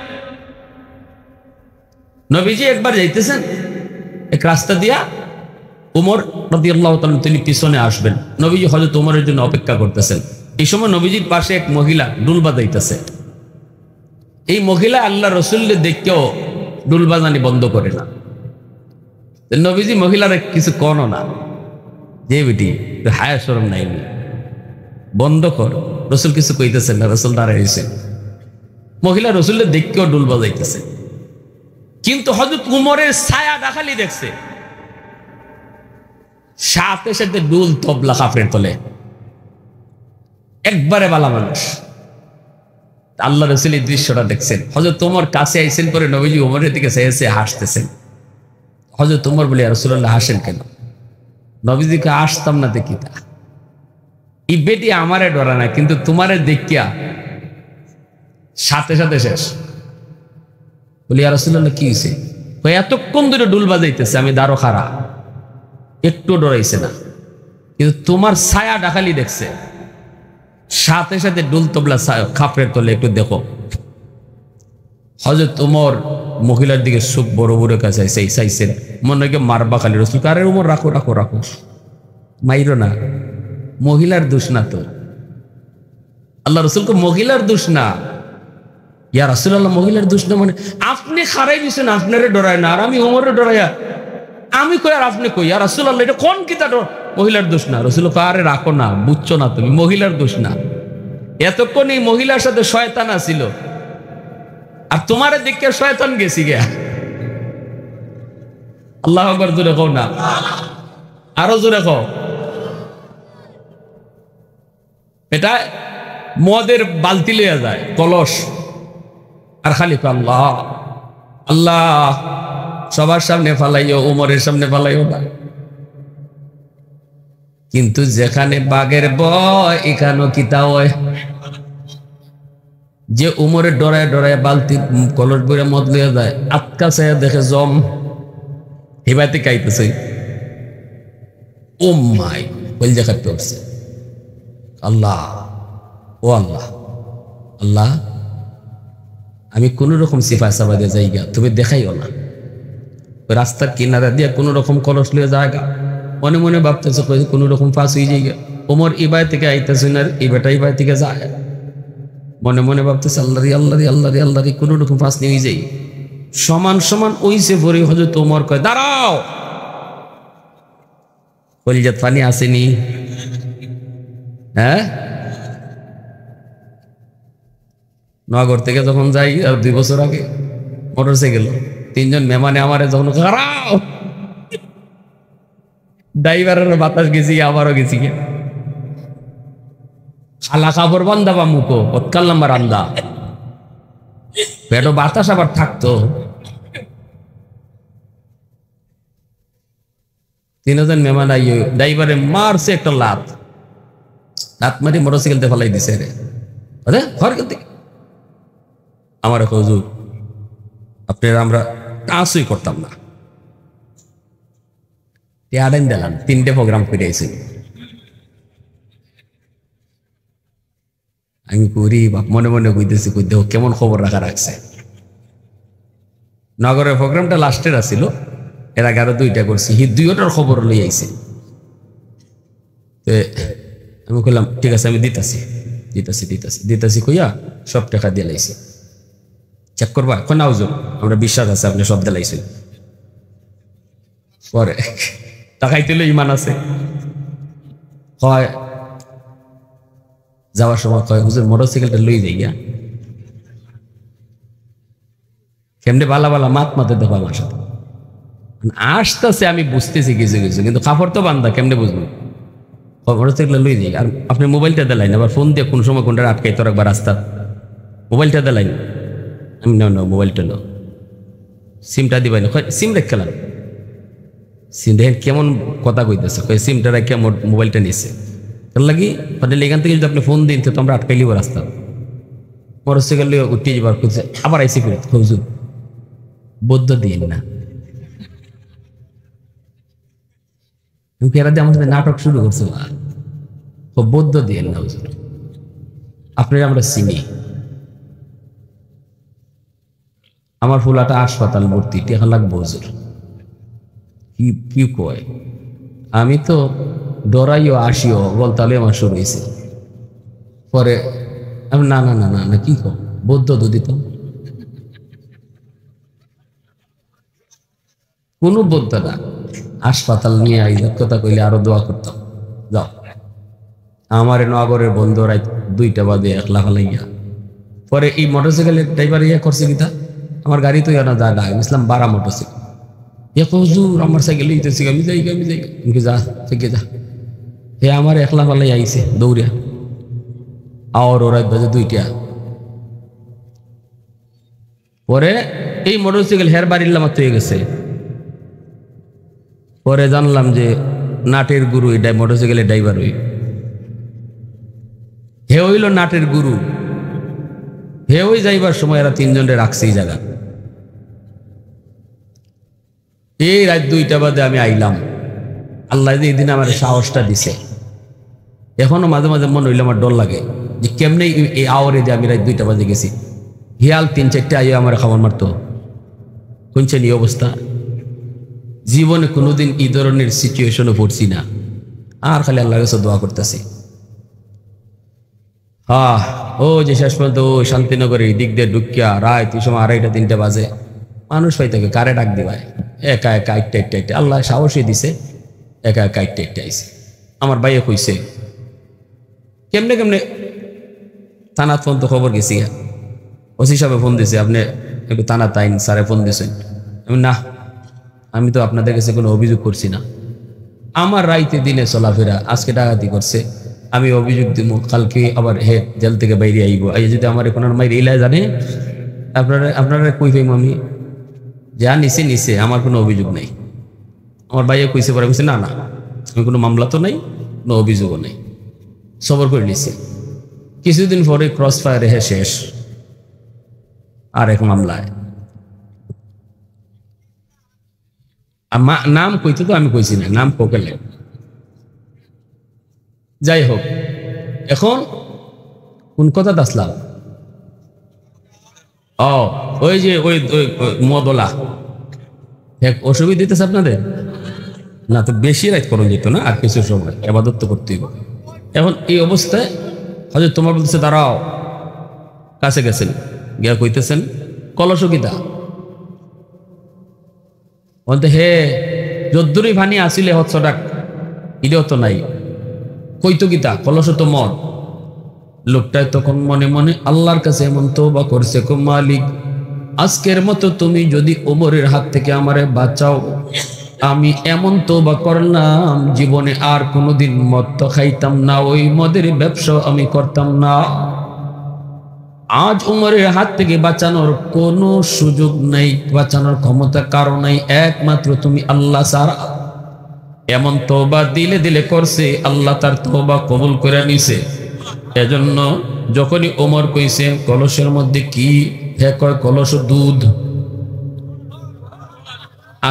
নবীজি একবার যাইতেছেন এক রাস্তা দিয়া, উমর রাদিয়াল্লাহু তাআলা তিনি পিছনে আসবেন। নবীজি হযরত উমরের জন্য অপেক্ষা করতেছেন। এই সময় নবীজির পাশে এক মহিলা ডুল বাজাইতেছে। এই মহিলা আল্লাহ রসুলকে দেখেও ডুল বাজানি বন্ধ করে না। নবীজি মহিলার কিছু কনো না, যে বেটি হায়া শরম নাই, বন্ধ কর। রসুল কিছু কইতেছেন না, রসুল দাঁড়াইছেন। মহিলা রসুলকে দেখেও ডুল বাজাইতেছে, কিন্তু হযরত উমরের ছায়া ডাকালি দেখছে, সাথে সাথে ডুল তবলা কাফের তোলে। একবারে বালা মানুষ। আল্লাহ রাসূল এই দৃশ্যটা দেখছেন। হযরত ওমর কাছে আইছেন, পরে নবীজি ওমরের দিকে চেয়ে হাসতেছেন। হযরত ওমর বলে, ইয়া রাসূলুল্লাহ, হাসেন কেন? নবীজিকে আসতাম না দেখি তা, এই বেটি আমারে ডরা না, কিন্তু তোমারে দেখিয়া সাথে সাথে শেষ। বলি, ইয়া রাসূলুল্লাহ, কি হয়েছে? এতক্ষণ ধরে ডুল বাজাইতেছে, আমি দাঁড়ো খারা, একটু ডরাইছে না, কিন্তু তোমার ছায়া ডাকালি দেখছে, সাথে সাথে ডুল তবলা খাপড়ের তলে, একটু দেখো। হযরত ওমর মহিলার দিকে চোখ বড় বড় কাছে চাইছেন, মনে হয় মারবা খালি। রসুল আরে ওমর, রাখো রাখো রাখো, মাইরো না, মহিলার দোষ না তো। আল্লাহ রসুলকে মহিলার দোষ না। ইয়া রাসূলুল্লাহ, মহিলার দোষ না মানে? আপনি খারাই দিছেন, আপনারে ডরায় না, আর আমি ওমরে ডরাইয়া, আমি কই আর আপনি কই? ইয়া রাসূলুল্লাহ, এটা কোন কিতা মহিলার দোষ না? রাসূল কয়, আরে রাখো না, বুঝছো না তুমি, মহিলার দোষ না। এতক্ষণ এই মহিলার সাথে শয়তান আছিল, আর তোমারে দেখে শয়তান গেছি গিয়া। আল্লাহু আকবার, জোরে কও না, আরো জোরে কও। এটা মদের বালতি লইয়া যায়, কলস, আর খালি আল্লাহ আল্লাহ। সবার সামনে ফালাইও, উমরের সামনে ফালাইও না। কিন্তু যেখানে বাঘের ভয়, এখানেও কিতা হয়। যে উমরে ডরায় ডরায় বালতি কলস বইরা মদ লইয়া যায়, আটকা চাইয়া দেখে জম হেবাতে কাইতেছে, ও মাই বল দেখা পেয়েছে। আল্লাহ, ও আল্লাহ, আল্লাহ, আমি কোন রকম সিফা সাবা দিয়ে যাইগা, তুমি দেখাইও না। রাস্তার কিনারা দিয়ে কোন রকম কলস লিয়ে জায়গা, মনে মনে ভাবতেছে কোন রকম পাস হয়ে যাই। ওমর ইবাই থেকে আইতেছে না, ইবাটা ইবাই থেকে যায়। মনে মনে ভাবতেছে আল্লাহরি আল্লাহরি আল্লাহরি আল্লাহরি কোন রকম পাস নিয়ে যাই। সমান সমান ওইসে পরে হযরত ওমর কয় দাঁড়াও, কলিজাত পানি আসেনি? হ্যাঁ, নগর থেকে যখন যাই আর 2 বছর আগে মোটরসাইকেল, 3 জন মেহমানে আমারে যখন খারাপ ড্রাইভারের বাতাস গেছি, আবারও গেছি গে খালা কাপড় বান্ধা বা মুখো পৎকাল নাম্বার আন্দা পেটো বাতাস আবার থাকতো। 3 জন মেহমান আইয়ে ড্রাইভারে মারছে একটা লাত মারি মোটরসাইকেলতে ফেলাই দিছে রে। আরে ঘর থেকে আমার হুজুর আপনার আমরা টাচই করতাম না, টেয়ারেন দিলাম 3টে প্রোগ্রাম করে আইছি। আমি করি বাপ মনে মনে কইতেছি কই দেখ কেমন খবর রাখছে। নগরের প্রোগ্রামটা লাস্টের আসছিল, এর আগে আরো 2টা করছি, 2টার খবর লই আইছে। আমি কইলাম ঠিক আছে আমি দিতাছি দিতাছি দিতাছি দিতাছি কইয়া সব টাকা দিয়ে লাইছি। চেক করবা? কোন হুজুর আমরা বিশ্বাস আছে আপনি সব দিলাইছেন। পরে টাকাইতে ইমান আছে, হয় যাওয়ার সময় কয় হুজুর মোটরসাইকেলটা লই যাইয়া কেমনে বালা বালা মাতে দেখো আমার সাথে আসতেছে। আমি বুঝতেছি কিছু কিছু, কিন্তু কাপড় তো বান্ধা কেমনে বুঝবো? মোটরসাইকেল লই যাই। আর আপনি মোবাইলটা দিলাইন, আবার ফোন দিয়ে কোন সময় কোনটা আটকাইতে রাখবার রাস্তা, মোবাইলটা দিলাইন। আমি না মোবাইলটা নো, সিমটা দিবাই না। সিম রেখেলাম। সিম দেখেন কেমন কথা কইতেছে, সিমটা রেখে মোবাইলটা নিচ্ছে। তার লাগি মানে এখান থেকে যদি আপনি ফোন দিন তো আমরা আটকাই লিব রাস্তা। মোটরসাইকেল উঠিয়ে যাবার খুঁজছে, আবার আইসি করে হুজুর বৌদ্ধ দিন না। এরা দিয়ে আমার সাথে নাটক শুরু করছে, বৌদ্ধ দিন না হুজুর, আপনার আমরা চিনি। আমার ফুলাটা হাসপাতাল ভর্তি, টেকা লাগবো হুজুর। কি কয়? আমি তো ডরাইও আসিও বলতালে আমার শুরু হয়েছে। পরে আমি না না না না না কি কো বৌদ্ধ তো দিতাম, কোনো বৌদ্ধ না। হাসপাতাল নিয়ে আইলে কথা কইলে আরো দোয়া করতাম। যাও আমার নগরের বন্ধু রাত 2টা বাজে একলা ফেলাইয়া। পরে এই মোটরসাইকেলের ড্রাইভার ইয়ে করছে কিতা, আমার গাড়ি তো না যা ডাক ইসলাম 12 মোটরসাইকেল হুজুর আমার সাইকেল লিখতেছি, আমি যাই যা থেকে যা। হে আমার একলা ফেলাই আইছে দৌড়িয়া, আর ও রাত বাজে 2টা। পরে এই মোটরসাইকেল হের বাড়ির লামাত হয়ে গেছে। পরে জানলাম যে নাটের গুরু এটা মোটরসাইকেলের ড্রাইভার হই। হে হইল নাটের গুরু। হে ওই যাইবার সময় এরা 3 জনের রাখছে এই জায়গা। এই রাত 2টা বাদে আমি আইলাম। আল্লাহ এই দিন আমার সাহসটা দিছে। এখনো মাঝে মাঝে মনে হইলে আমার ডর লাগে যে কেমনে এই আওয়ারে যে আমি রাত 2টা বাজে গেছি। হিয়াল 3-4টে আইয়ে আমার খাবার মারতো। কোনছেন এই অবস্থা? জীবনে কোনোদিন এই ধরনের সিচুয়েশনে পড়ছি না। আর খালি আল্লাহর কাছে দোয়া করতেছি। ও যে শেষ পর্যন্ত শান্তিনগরের দিক দিয়ে ঢুকিয়া রায় তুই সময় 2:30-3টা বাজে মানুষ পাই থাকে কারে ডাক দিবায় একা একা একটা আল্লাহ সাহসই দিছে। একা একা একটা আইছে। আমার ভাইয়ে কইছে কেমনে কেমনে থানাত ফোন তো খবর গেছি, ওসি সাহেব ফোন দিছে আপনি একটু থানা তাইন স্যারে ফোন দিছেন। আমি না, আমি তো আপনাদের কাছে কোনো অভিযোগ করছি না। আমার রাইতে দিনে চলাফেরা, আজকে ডাকাতি করছে, আমি অভিযোগ দিব, কালকে আবার হে জেল থেকে বাইরে আইব। এই যদি আমার এখন মাইরে ইলাই জানে আপনারা কই পাইম আমি যা নিছে আমার কোনো অভিযোগ নাই। আমার ভাইয়া কইছে পরে কইছে না না আমি কোনো মামলা তো নাই, কোনো অভিযোগও নেই, সবর করে নিছি। কিছুদিন পরে ক্রস ফায়ারে হে শেষ আর এক মামলায়। নাম কইতে তো আমি কইছি না, নাম কোকেলে। যাই হোক, এখন কোন কথা আসলাম? ওই যে ওই মদলা অসুবিধা দিতেছে আপনাদের। না তো বেশি রাত করা যেত না, আর কিছু সময় ইবাদত তো করতেই হবে। এখন এই অবস্থায় হযরত তোমার বলতেছে দাঁড়াও, কাছে গেছেন গিয়া কইতেছেন কলস কিতা বলতে হে যদ্দুরি ভানি আসিলে হচ্ছটাক ইডেও তো নাই, কইতো কিতা কলস তো মদ। লোকটায় তখন মনে মনে আল্লাহর কাছে এমন তওবা করছে, কো মালিক আজকের মতো তুমি যদি ওমরের হাত থেকে আমারে বাঁচাও, আমি এমন তওবা করলাম জীবনে আর কোনোদিন মদ তো খাইতাম না, ওই মদের ব্যবসা আমি করতাম না। আজ উমরের হাত থেকে বাঁচানোর কোনো সুযোগ নেই, বাঁচানোর ক্ষমতা কারো নাই, একমাত্র তুমি আল্লাহ ছাড়া। এমন তওবা দিলে দিলে করছে, আল্লাহ তার তওবা কবুল করে নিছে। এজন্য যখনই ওমর কইছে কলসের মধ্যে কি, হে কয় কলস দুধ।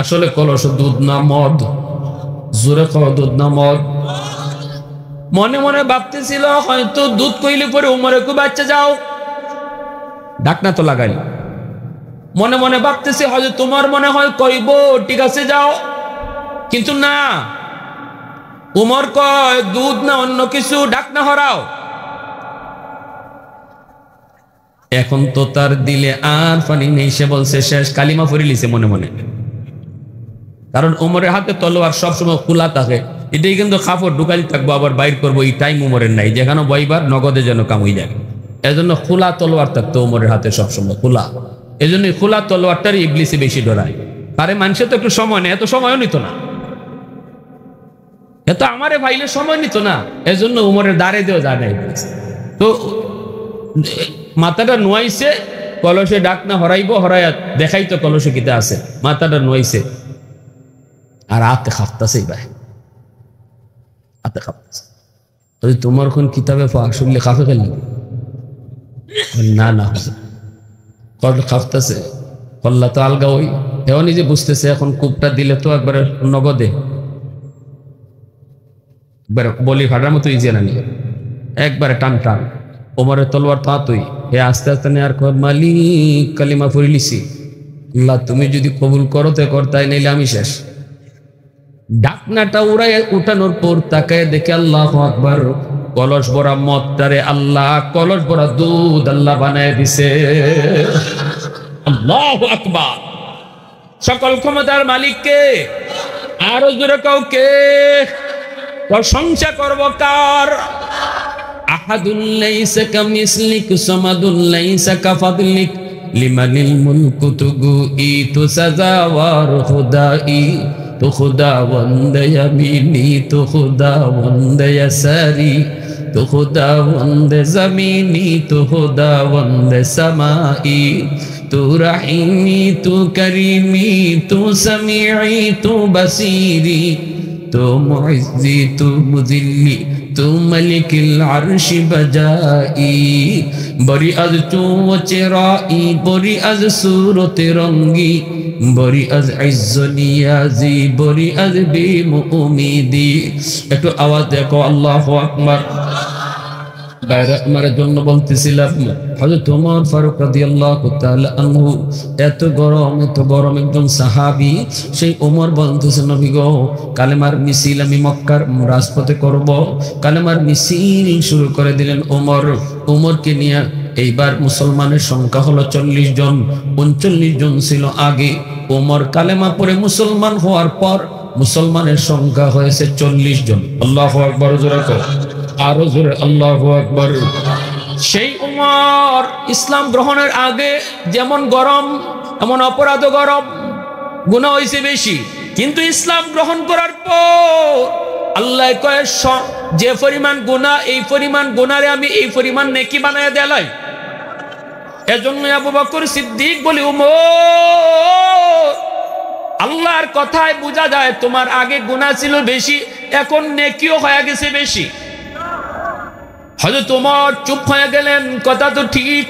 আসলে কলস দুধ না মদ, জোরে কয় দুধ না মদ। মনে মনে ভাবতেছিল হয়তো দুধ কইলে পরে ওমরে কো বাচ্চা যাও, ডাকনা তো লাগাই। মনে মনে ভাবতেছে হয়তো তোমার মনে হয় কইব ঠিক আছে যাও, কিন্তু না, উমর কয় দুধ না অন্য কিছু, ডাকনা হরাও। এখন তো তার দিলে আর পানি নেই, সে বলছে শেষ, কালিমা পড়ে লিছে মনে মনে। কারণ উমরের হাতে তলোয়ার সবসময় খোলা থাকে, এটাই কিন্তু কাপড় ঢুকালি থাকবো আবার বাইর করবো, এই টাইম উমরের নাই, যেখানে বইবার নগদে যেন কামই যায়। এজন্য খোলা তলোয়ার থাকতো উমরের হাতে সবসময় খোলা। এজন্য খোলা তলোয়ারটারই ইবলিসে বেশি ডরায়। আরে মানুষের তো একটু সময় নেই, এত সময়ও নিত না, এত আমারে ভাইলে সময় নিত না। এজন্য উমরের দাঁড়ে দিয়েও যায় না ইবলিস। তো মাথাটা নোয়াইছে, কলসে ডাক না হরাইব, হরাইয়া দেখাইতো কলসে কিতে আছে, মাথাটা নোয়াইছে আর হাতে খাপতাছে, ভাই হাতে খাপতাছে। তোমার কোন কিতাবে শুনলে কাফে ফেললি? না না, খাপতাছে, কল্লা তো আলগা। ওই এও নিজে বুঝতেছে এখন কূপটা দিলে তো একবারে নগদে, একবারে বলি ফাটার মতো ইজি না নিয়ে একবারে টান টান। ওমরের তলোয়ার তো হাতই, হে আস্তে আস্তে নেয়ার মালিক কালিমা পড়ে লিছি, আল্লাহ তুমি যদি কবুল করো তো কর, তাই নাইলে আমি শেষ। ডাকনাটা উড়াই উঠানোর পর তাকায় দেখে আল্লাহু আকবার, কলস ভরা মদটারে আল্লাহ কলস ভরা দুধ আল্লাহ বানায় দিছে। আল্লাহু আকবার। সকল ক্ষমতার মালিক কে? আরো জোরে কাউকে প্রশংসা করব কার? আহাদুল লাইসা কামিসলিক সামাদুল লাইসা কাফাদলিক লিমানিল মুলকু তুগুই তু সাজাওয়ার খুদাই, তো খুদা বন্দে ইয়ামিনি, তো খুদা বন্দে ইয়াসারি, তো খুদা বন্দে জমিনি, তো খুদা বন্দে সামাই, তু রাহিমি তু করিমি তু সামিঈ তু বসীরি, তু মুইজ্জি তু মুযিল্লি তু মালিকিল আরশি বজাই, বরি আজ তু চেরাই, বরি আজ সুরতে রঙ্গি, বরি আজ ইজ্জনিয়াজি, বরি আজ বিমুমিদি। একটু আওয়াজ দেখো, আল্লাহু আকবার। আমার জন্য বলতেছিলাম হযরত ওমর ফারুক রাদিয়াল্লাহু তাআলা আনহু এত গরম একজন সাহাবী। সেই ওমর বলতেছে নবী গো, কালেমার মিছিল আমি মক্কার রাজপথে করব। কালেমার মিছিল শুরু করে দিলেন ওমর। ওমরকে নিয়ে এইবার মুসলমানের সংখ্যা হলো 40 জন, 39 জন ছিল আগে। ওমর কালেমা পড়ে মুসলমান হওয়ার পর মুসলমানের সংখ্যা হয়েছে 40 জন। আল্লাহু আকবার, জোরে কও, আরো জোরে আল্লাহু আকবার। সেই উমর ইসলাম গ্রহণের আগে যেমন গরম, এমন অপরাধ গরম, গুনাহ হয়েছে বেশি। কিন্তু ইসলাম গ্রহণ করার পর আল্লাহ কয় যে পরিমাণ গুনাহ, এই পরিমাণ গুনারে আমি এই পরিমাণ নেকি বানায় দেলাই। এজন্য আবু বকর সিদ্দিক বলি, উমর আল্লাহর কথায় বোঝা যায় তোমার আগে গুনাহ ছিল বেশি, এখন নেকিও হয়ে গেছে বেশি। হযরত ওমর চুপ হয়ে গেলেন। কথা তো ঠিক,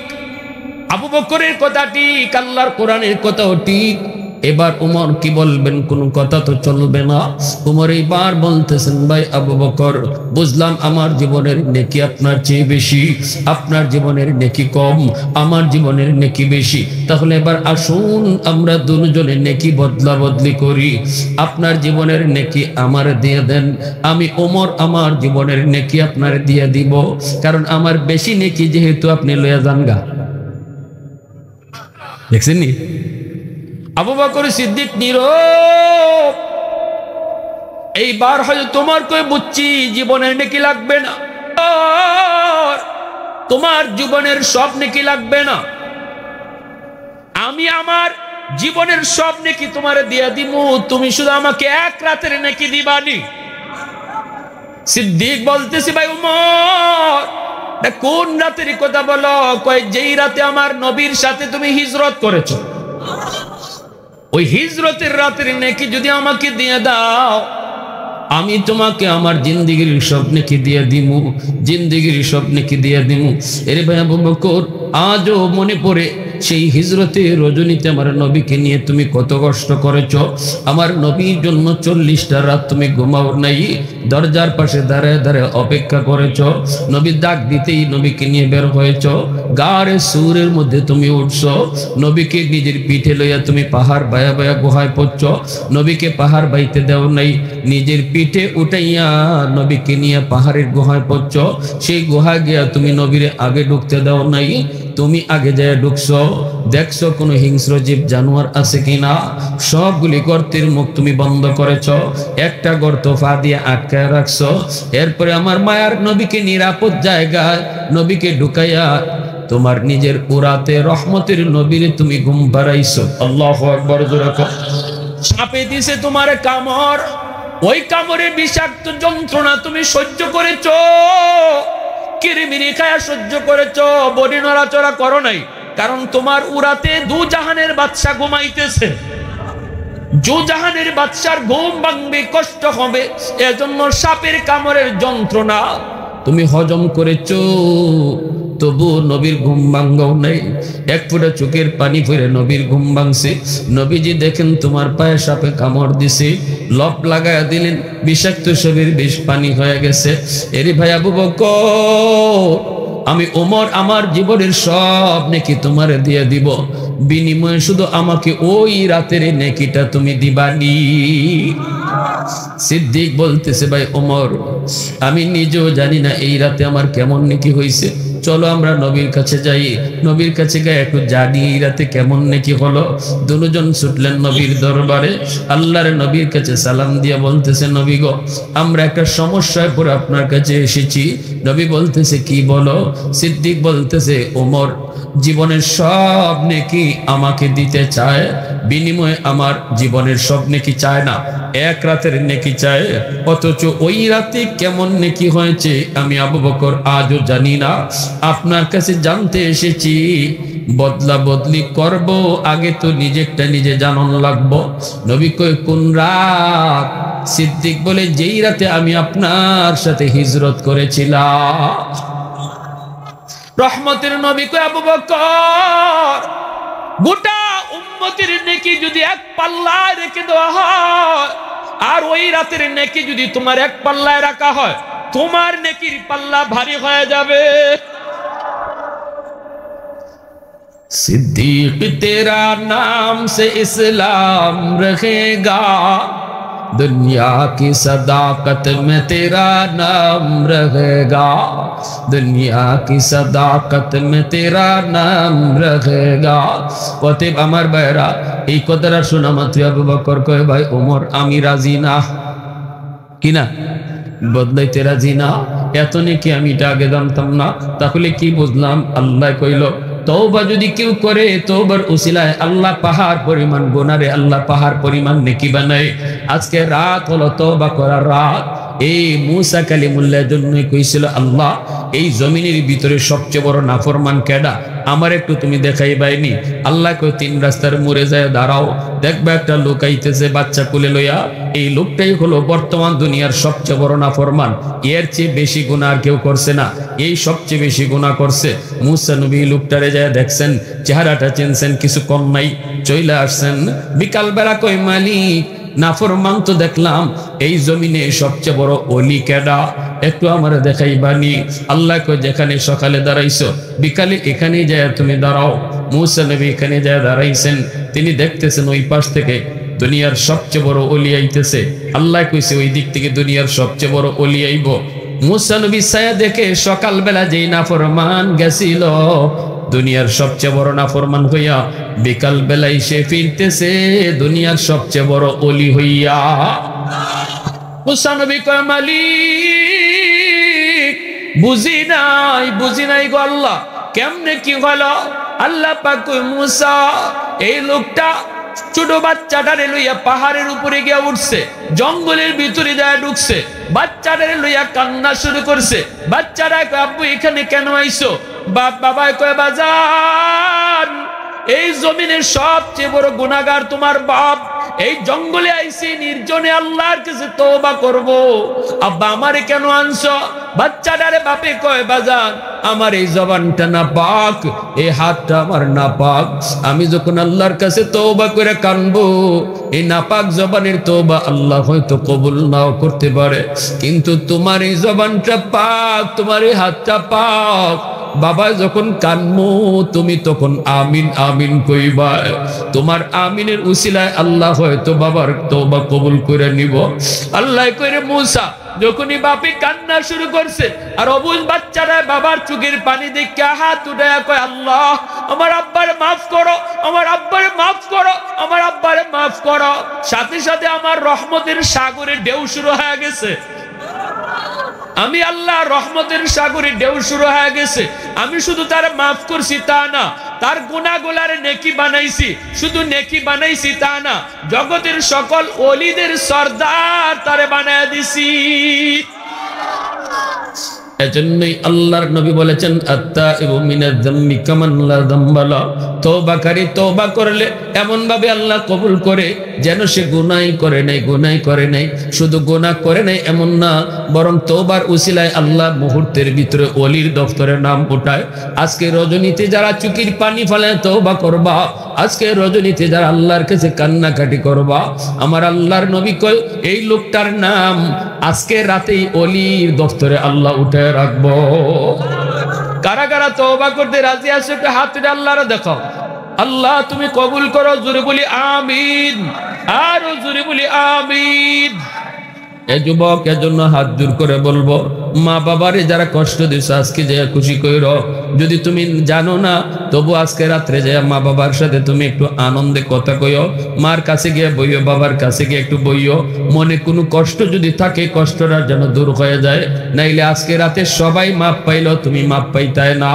আবু বকরের কথা ঠিক, আল্লাহর কোরআনের কথাও ঠিক। এবার উমর কি বলবেন, কোনো কথা তো চলবে না। উমর এইবার বলতেছেন, ভাই আবু বকর, বুঝলাম আমার জীবনের নেকি আপনার চেয়ে বেশি, আপনার জীবনের নেকি কম, আমার জীবনের নেকি বেশি। তাহলে এবার আসুন আমরা দুজনের নেকি বদলা বদলি করি। আপনার জীবনের নেকি আমার দিয়ে দেন, আমি ওমর আমার জীবনের নেকি আপনার দিয়ে দিব, কারণ আমার বেশি নেকি যেহেতু আপনি লইয়া যান গা। দেখছেন নি আবু বকর সিদ্দিক নীরব। এইবার হয়তো তোমার কই বুঝছি জীবনের নেকি লাগবে না, তোমার জীবনের সব নেকি লাগবে না, আমি আমার জীবনের সব নেকি তোমারে দিয়ে দিমু, তুমি শুধু আমাকে এক রাতের নেকি দিবানি। সিদ্দিক বলতেছি, ভাই উমর কোন রাতের কথা বলো? কয় যেই রাতে আমার নবীর সাথে তুমি হিজরত করেছো, ওই হিজরতের রাতের নেকি যদি আমাকে দিয়ে দাও, আমি তোমাকে আমার জিন্দেগির সব নেকি দিয়ে দিমু, জিন্দেগির সব নেকি দিয়ে দিমু। এরে ভাই আবু বকর, আজও মনে পড়ে সেই হিজরতে রজনীতে আমার নবীকে নিয়ে তুমি কত কষ্ট করেছো। আমার নবীর জন্য 40টা রাত তুমি ঘুমাও নাই, দরজার পাশে দাঁড়ায় দাঁড়ায় অপেক্ষা করেছো। নবী ডাক দিতেই নবীকে নিয়ে বের হয়েছো, গাড়ে সুরের মধ্যে তুমি উঠছো, নবীকে নিজের পিঠে লইয়া তুমি পাহাড় বায়া বায়া গুহায় পড়ছো। নবীকে পাহাড় বাইতে দেও নাই, নিজের পিঠে উঠাইয়া নবীকে নিয়ে পাহাড়ের গুহায় পড়ছো। সেই গুহা গিয়া তুমি নবীরে আগে ঢুকতে দাও নাই, তুমি আগে যায় ঢুকছো, দেখছো কোনো হিংস্র জীব জানোয়ার আছে কিনা, সবগুলি গর্তের মুখ তুমি বন্ধ করেছো, একটা গর্ত ফা দিয়ে আটকায় রাখছো। এরপরে আমার মায়ার নবীকে নিরাপদ জায়গায় নবীকে ঢুকাইয়া তোমার নিজের উরাতে রহমতের নবীরে তুমি ঘুম পাড়াইছো। আল্লাহু আকবার। জোরে কও। সাপে দিছে তোমার কামড়, ওই কামড়ের বিষাক্ত যন্ত্রণা তুমি সহ্য করেছো, কিরিমিরি খায়া সহ্য করেছো, বডি নড়াচড়া করো নাই, কারণ তোমার উরাতে দু জাহানের বাদশা ঘুমাইতেছে, দু জাহানের বাদশার ঘুম ভাঙবে, কষ্ট হবে, এজন্য সাপের কামড়ের যন্ত্রণা তুমি হজম করেছো, তবু নবীর ঘুম ভাঙ্গাও নাই। এক ফোঁটা চোখের পানি ফিরে নবীর ঘুম ভাঙছে। নবীজি দেখেন তোমার পায়ে সাপে কামড় দিছে, লপ লাগায়া দিলেন, বিষাক্ত সাপের বিষ পানি হয়ে গেছে। এরি ভাই আবু বকর, আমি ওমর আমার জীবনের সব নেকি তোমারে দিয়ে দিব, বিনিময়ে শুধু আমাকে ওই রাতের নেকিটা তুমি দিবানি। সিদ্দিক বলতেছে, ভাই ওমর, আমি নিজেও জানি না এই রাতে আমার কেমন নেকি হয়েছে, চলো আমরা নবীর কাছে যাই, নবীর কাছে গিয়ে একটু জানি এই রাতে কেমন নেকি হলো। দুজন ছুটলেন নবীর দরবারে, আল্লাহর নবীর কাছে সালাম দিয়ে বলতেছে, নবী গো, আমরা একটা সমস্যায় পড়ে আপনার কাছে এসেছি। নবী বলতেছে, কি বলো? সিদ্দিক বলতেছে, ওমর জীবনের সব নেকি আমাকে দিতে চায়, বিনিময়ে আমার জীবনের সব নেকি চায় না, এক রাতের নেকি চায়, অথচ ওই রাতে কেমন নেকি হয়েছে আমি আবু বকর আজও জানি না, আপনার কাছে জানতে এসেছি, বদলা বদলি করব, আগে তো নিজেরটা নিজে জানান লাগবো। নবী কই, কোন রাত? সিদ্দিক বলে, যেই রাতে আমি আপনার সাথে হিজরত করেছিলাম। রহমতের নবী কই, আবু বকর, গোটা উম্মতের নেকি যদি এক পাল্লায় রেখে দেওয়া হয়, আর ওই রাতের নেকি যদি তোমার এক পাল্লায় রাখা হয়, তোমার নেকির পাল্লা ভারী হয়ে যাবে। सिद्दीक तेरा नाम से इस्लाम रहेगा, दुनिया की सदाकत में तेरा नाम रहेगा, दुनिया की सदाकत में तेरा नाम रहेगा। অতএব আমার ভাইরা, এই কথাটা শোনা মাত্র আবু বকর কয়, ভাই ওমর, আমি রাজি না। কি না? বদলাইতে রাজি না। এত নাকি আমি এটা আগে জানতাম না। তাহলে কি বুঝলাম? আল্লাহ কইল, তওবা যদি কেউ করে, তওবার উসিলায় আল্লাহ পাহাড় পরিমাণ গুনারে আল্লাহ পাহাড় পরিমাণ নেকি বানায়। আজকে রাত হলো তওবা করার রাত। এই মুসা কালিমুল্লাহর জন্যই কইছিল, আল্লাহ এই জমিনের ভিতরে সবচেয়ে বড় নাফরমান কেডা, আমার একটু তুমি দেখাইবাইনি। আল্লাহ কই, 3 রাস্তার মোড়ে যায় দাঁড়াও, দেখবে একটা লোক আইতেছে বাচ্চা কোলে লইয়া, এই লোকটাই হলো বর্তমান দুনিয়ার সবচেয়ে বড় নাফরমান। এর চেয়ে বেশি গুনাহ আর কেউ করছে না, এই সবচেয়ে বেশি গুনাহ করছে। মুসা নবী লোকটারে যায় দেখছেন, চেহারাটা চিনছেন, কিছু কম নাই, চইলা আসছেন। বিকাল বেলা কই মালিক, নাফরমান তো দেখলাম, এই জমিনে সবচেয়ে বড় ওলি কেডা, একটু আমার দেখাইবানি? আল্লাহ কই, যেখানে সকালে দাঁড়াইছো বিকালে এখানে যায় তুমি দাঁড়াও। মুসা নবী এখানে যায় দাঁড়াইছেন, তিনি দেখতেছেন ওই পাশ থেকে দুনিয়ার সবচেয়ে বড় ওলি আইতেছে। আল্লাহ কইছে ওই দিক থেকে দুনিয়ার সবচেয়ে বড় ওলি আইব। মুসা নবী ছায়া দেখে সকালবেলা যেই নাফরমান গেছিল দুনিয়ার সবচেয়ে বড় নাফরমান হইয়া, বিকাল বেলায় সে ফিরতেছে দুনিয়ার সবচেয়ে বড় ওলি হইয়া। মুসা নবী কয়, মালিক বুঝি নাই গো আল্লাহ, কেমনে কি হলো? আল্লাহ পাক কয়, মুসা এই লোকটা ছোট বাচ্চাটারে লইয়া পাহাড়ের উপরে গিয়া উঠছে, জঙ্গলের ভিতরে যায় ঢুকছে, বাচ্চাটারে লইয়া কান্না শুরু করছে। বাচ্চারা কয়, আব্বু এখানে কেন আইছো? বাবা কয়, বাজান এই জমিনের সবচেয়ে বড় গুনাহগার তোমার বাপ, এই জঙ্গলে আইছি নির্জনে আল্লাহর কাছে তওবা করব, আব্বা আমারে কেন আনছো? বাচ্চাটারে বাপে কয়, বাজান আমার এই জবানটা নাপাক, এই হাতটা আমার নাপাক, আমি যখন আল্লাহর কাছে তওবা করে কানবো, এই নাপাক জবানের তওবা আল্লাহ হয়তো কবুল নাও করতে পারে, কিন্তু তোমার এই জবানটা পাক, তোমার এই হাতটা পাক। বাবা যখন কানমো তুমি তখন আমিন আমিন কইবা, তোমার আমিনের উসিলায় আল্লাহ হয়তো বাবার তওবা কবুল করে নিব। আল্লাহ কইরে, মুসা যখনই বাপে কান্না শুরু করছে আর অবুঝ বাচ্চারা বাবার চোখের পানি দেখে হাত উঠায়া কয়, আল্লাহ আমার আব্বারে মাফ করো, আমার আব্বারে মাফ করো, আমার আব্বারে মাফ করো, সাথে সাথে আমার রহমতের সাগরে ঢেউ শুরু হয়ে গেছে। আমি আল্লাহ রহমতের সাগরে ঢেউ শুরু হয়ে গেছে। আমি শুধু তার মাফ করছি তা না, তার গুনাহগুলারে নেকি বানাইছি, শুধু নেকি বানাইছি তা না, জগতের সকল ওলিদের সরদার তারে বানায় দিছি। এজন্যই আল্লাহর নবী বলেছেন, আত্তাইবু মিনাজ যামবি কামান লা যামবা লা, তওবাকারী তওবা করলে এমন ভাবে আল্লাহ কবুল করে যেন সে গুনাহই করে নাই। শুধু গুনাহ করে নাই এমন না, বরং তওবার উসিলায় আল্লাহ মুহূর্তের ভিতরে ওলির দফতরে নাম ওঠায়। আজকে রজনীতে যারা চোখের পানি ফেলায় তওবা করবা, আজকে রজনীতে যারা আল্লাহর কাছে কান্নাকাটি করবা, আমার আল্লাহর নবী কয় এই লোকটার নাম আজকে রাতেই ওলির দফতরে আল্লাহ উঠে রাখবো। কারা কারা তওবা করতে রাজি আছো একটু হাত তুলে আল্লাহরে দেখো। আল্লাহ তুমি কবুল করো, জোরে বলি আমিন, আরো জোরে বলি আমিন। এ যুবক এজন্য হাত জোর করে বলবো, মা বাবারে যারা কষ্ট দিছ আজকে যে খুশি কইরো, যদি তুমি জানো না তবু আজকে রাত্রে যে মা বাবার সাথে তুমি একটু আনন্দে কথা কইও, মার কাছে গিয়ে বইও, বাবার কাছে গিয়ে একটু বইও, মনে কোনো কষ্ট যদি থাকে কষ্টটা যেন দূর হয়ে যায়। নাইলে আজকে রাতে সবাই মাপ পাইলো, তুমি মাপ পাইতায় না,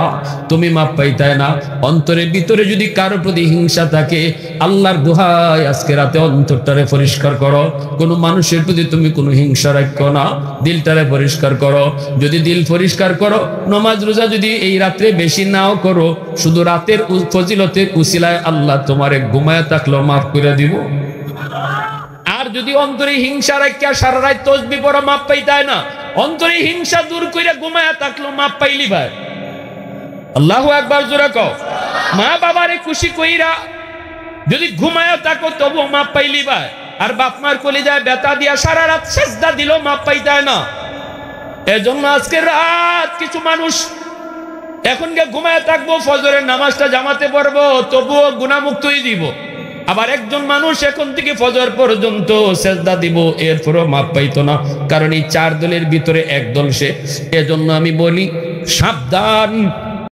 তুমি মাপ পাইতায় না। অন্তরের ভিতরে যদি কারো প্রতি হিংসা থাকে, আল্লাহর দোহাই আজকে রাতে অন্তরটারে পরিষ্কার করো। কোনো মানুষের প্রতি তুমি কোনো হিংসা রাখো না, দিলটারে পরিষ্কার করো। যদি দিল পরিষ্কার করো, নামাজ রোজা যদি এই রাত্রে বেশি নাও করো, শুধু রাতের ফজিলতের উসিলায় আল্লাহ তোমারে ঘুমায় থাকলেও মাফ করে দিব। আর যদি অন্তরে হিংসা রাখিয়া সারা রাত তাসবিহ পড়া মাপ পাইতায় না, অন্তরে হিংসা দূর করে ঘুমায় থাকলেও মাপ পাইলি ভাই। আল্লাহু আকবার জোরে কও। মা বাবারে খুশি কইরা যদি ঘুমায় থাকো তবু মাপ পাইলি ভাই। আর বাপ মার কলিজায় ব্যথা দিয়া সারা রাত সেজদা দিল মাপ পাইতায় না। এজন্য আজকে রাত কিছু মানুষ এখন কে ঘুমায় থাকবো, ফজরের নামাজটা জামাতে পড়বো তবুও গুনাহমুক্তই দিব। আবার একজন মানুষ এখন থেকে ফজর পর্যন্ত সেজদা দিব, এরপরও মাপ পাইতো না, কারণ এই চার দলের ভিতরে এক দল সে। এজন্য আমি বলি সাবধান,